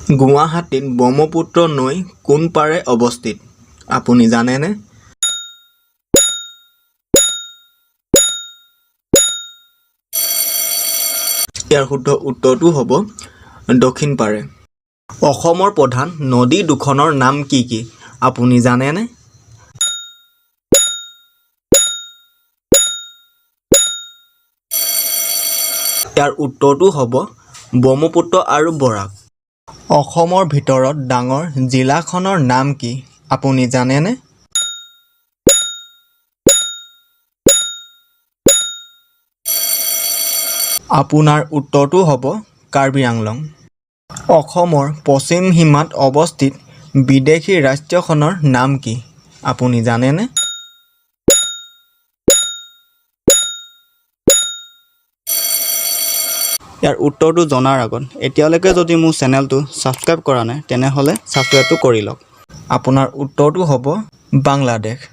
গুৱাহাটীত ব্ৰহ্মপুত্ৰ নৈ কোন পাৰে অৱস্থিত? আপুনি জানেনে? ইয়াৰ শুদ্ধ উত্তৰটো হ'ব দক্ষিণ পাৰে। অসমৰ প্ৰধান নদী দুখনৰ নাম কি কি? আপুনি জানেনে? ইয়াৰ উত্তৰটো হ'ব ব্ৰহ্মপুত্ৰ আৰু বৰাক। অসমৰ ভিতৰত ডাঙৰ জিলাখনৰ নাম কি? আপুনি জানেনে? আপোনাৰ উত্তৰটো হ'ব কাৰ্বি আংলং। অসমৰ পশ্চিম সীমাত অৱস্থিত বিদেশী ৰাষ্ট্ৰখনৰ নাম কি? আপুনি জানেনে? ইয়াৰ উত্তৰটো জনাৰ আগত এতিয়ালৈকে যদি মোৰ চেনেলটো ছাবস্ক্ৰাইব কৰা নাই তেনেহ'লে ছাবস্ক্ৰাইবটো কৰি লওক। আপোনাৰ উত্তৰটো হ'ব বাংলাদেশ।